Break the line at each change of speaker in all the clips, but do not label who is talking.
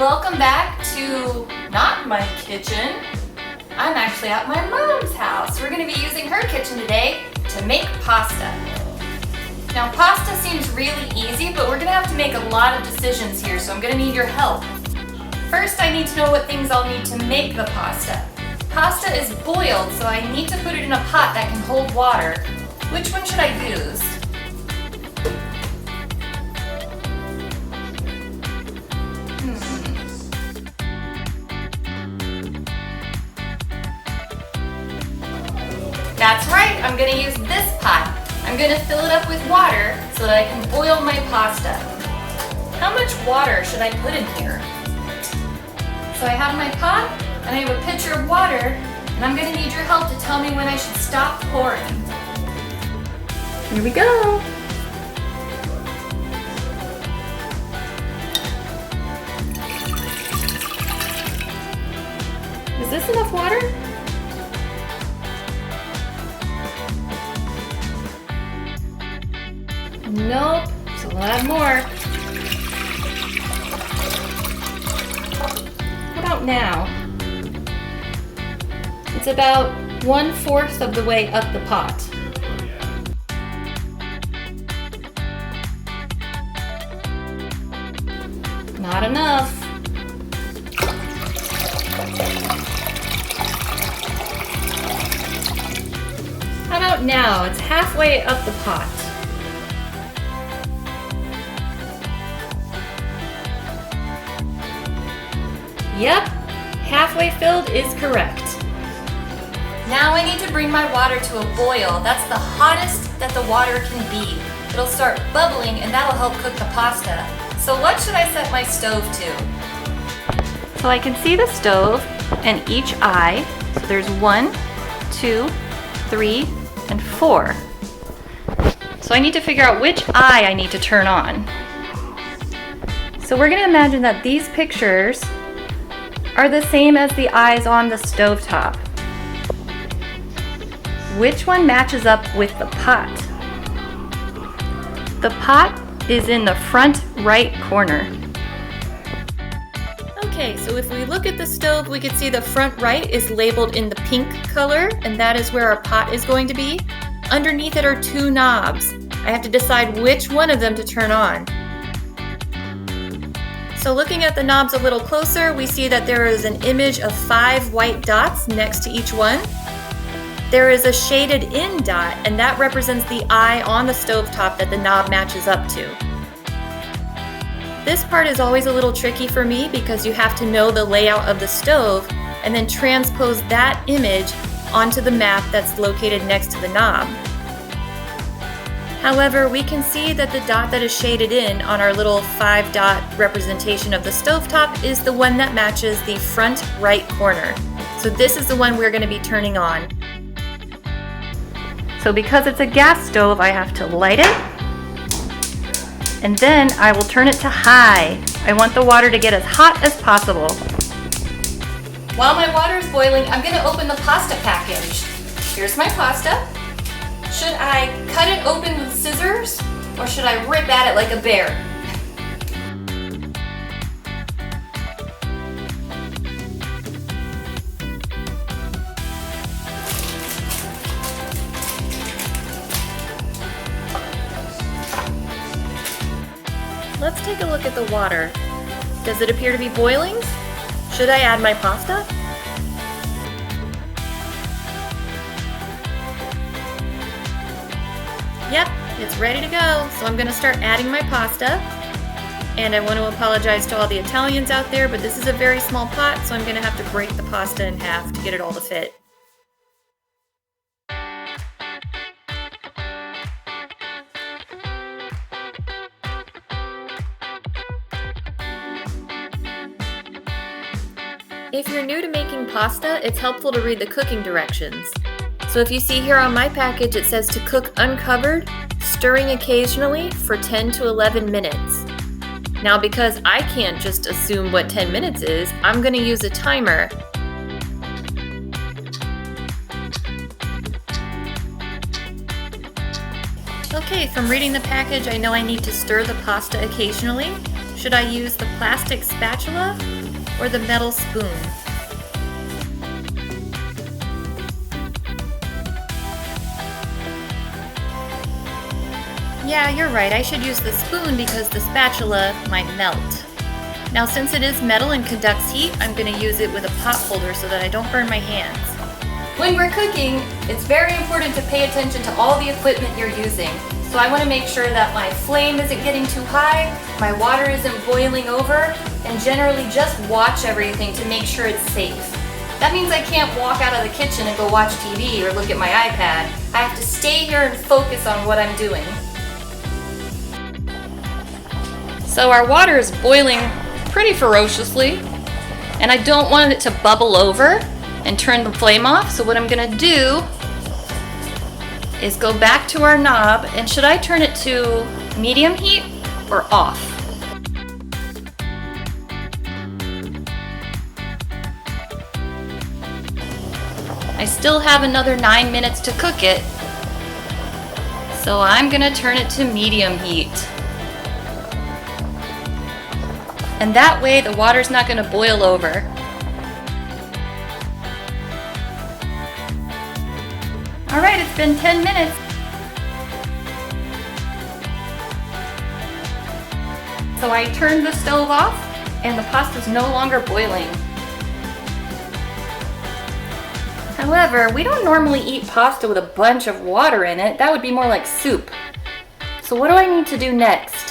Welcome back to not my kitchen. I'm actually at my mom's house. We're going to be using her kitchen today to make pasta. Now pasta seems really easy, but we're going to have to make a lot of decisions here, so I'm going to need your help. First, I need to know what things I'll need to make the pasta. Pasta is boiled, so I need to put it in a pot that can hold water. Which one should I use? That's right, I'm going to use this pot. I'm going to fill it up with water so that I can boil my pasta. How much water should I put in here? So I have my pot and I have a pitcher of water, and I'm going to need your help to tell me when I should stop pouring. Here we go. Is this enough water? Nope, so we'll add more. How about now? It's about 1/4 of the way up the pot. Not enough. How about now? It's halfway up the pot. Yep, halfway filled is correct. Now I need to bring my water to a boil. That's the hottest that the water can be. It'll start bubbling and that'll help cook the pasta. So what should I set my stove to? So I can see the stove and each eye. So there's 1, 2, 3, and 4. So I need to figure out which eye I need to turn on. So we're going to imagine that these pictures are the same as the eyes on the stovetop. Which one matches up with the pot? The pot is in the front right corner. Okay, so if we look at the stove, we can see the front right is labeled in the pink color, and that is where our pot is going to be. Underneath it are 2 knobs. I have to decide which one of them to turn on. So looking at the knobs a little closer, we see that there is an image of 5 white dots next to each one. There is a shaded in dot, and that represents the eye on the stovetop that the knob matches up to. This part is always a little tricky for me because you have to know the layout of the stove and then transpose that image onto the map that's located next to the knob. However, we can see that the dot that is shaded in on our little 5-dot representation of the stovetop is the one that matches the front right corner. So this is the one we're going to be turning on. So because it's a gas stove, I have to light it, and then I will turn it to high. I want the water to get as hot as possible. While my water is boiling, I'm going to open the pasta package. Here's my pasta. Should I cut it open with scissors, or should I rip at it like a bear? Let's take a look at the water. Does it appear to be boiling? Should I add my pasta? Yep, it's ready to go. So I'm going to start adding my pasta. And I want to apologize to all the Italians out there, but this is a very small pot, so I'm going to have to break the pasta in half to get it all to fit. If you're new to making pasta, it's helpful to read the cooking directions. So if you see here on my package, it says to cook uncovered, stirring occasionally for 10 to 11 minutes. Now because I can't just assume what 10 minutes is, I'm going to use a timer. Okay, from reading the package, I know I need to stir the pasta occasionally. Should I use the plastic spatula or the metal spoon? Yeah, you're right. I should use the spoon because the spatula might melt. Now, since it is metal and conducts heat, I'm going to use it with a pot holder so that I don't burn my hands. When we're cooking, it's very important to pay attention to all the equipment you're using. So I want to make sure that my flame isn't getting too high, my water isn't boiling over, and generally just watch everything to make sure it's safe. That means I can't walk out of the kitchen and go watch TV or look at my iPad. I have to stay here and focus on what I'm doing. So our water is boiling pretty ferociously, and I don't want it to bubble over and turn the flame off. So what I'm gonna do is go back to our knob, and should I turn it to medium heat or off? I still have another 9 minutes to cook it, so I'm gonna turn it to medium heat. And that way the water's not gonna boil over. All right, it's been 10 minutes. So I turned the stove off and the pasta's no longer boiling. However, we don't normally eat pasta with a bunch of water in it. That would be more like soup. So what do I need to do next?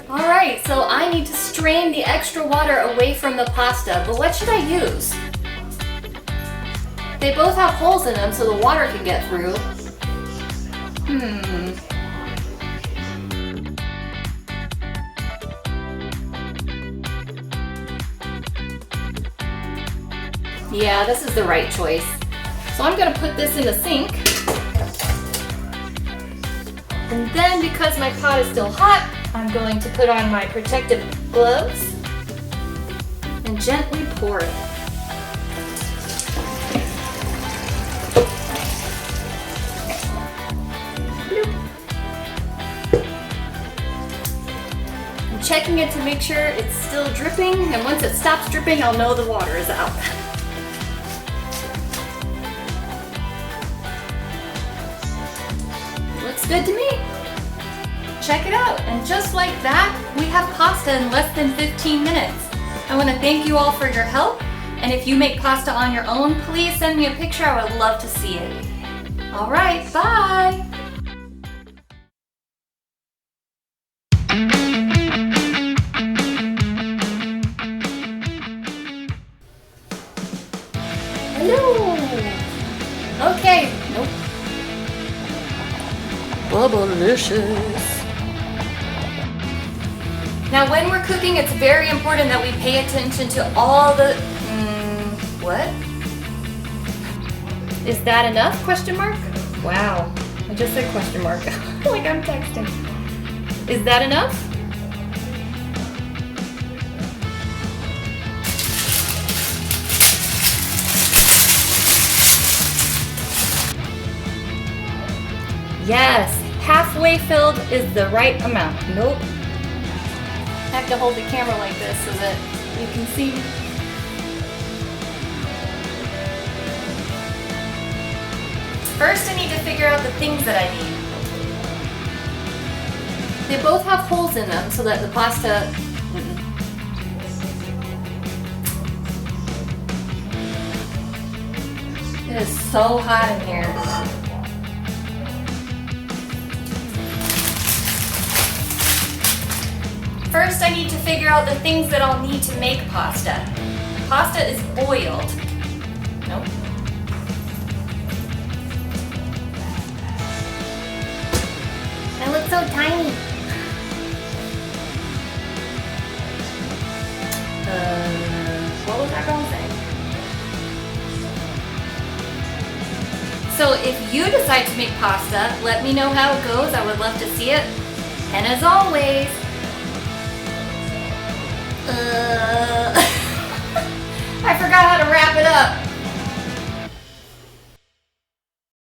Alright, so I need to strain the extra water away from the pasta, but what should I use? They both have holes in them so the water can get through. Yeah, this is the right choice. So I'm gonna put this in the sink. And then because my pot is still hot, I'm going to put on my protective gloves and gently pour it. I'm checking it to make sure it's still dripping, and once it stops dripping, I'll know the water is out. Looks good to me. Check it out, and just like that, we have pasta in less than 15 minutes. I want to thank you all for your help, and if you make pasta on your own, please send me a picture. I would love to see it. All right, bye! Hello! Okay, nope. Bubblicious. Now when we're cooking, it's very important that we pay attention to all the... what? Is that enough? Question mark? Wow, I just said question mark. Like I'm texting. Is that enough? Yes, halfway filled is the right amount. Nope. I have to hold the camera like this so that you can see. First, I need to figure out the things that I need. They both have holes in them so that the pasta... It is so hot in here. First, I need to figure out the things that I'll need to make pasta. Pasta is boiled. Nope. I look so tiny. What was that girl saying? So if you decide to make pasta, let me know how it goes. I would love to see it. And as always, I forgot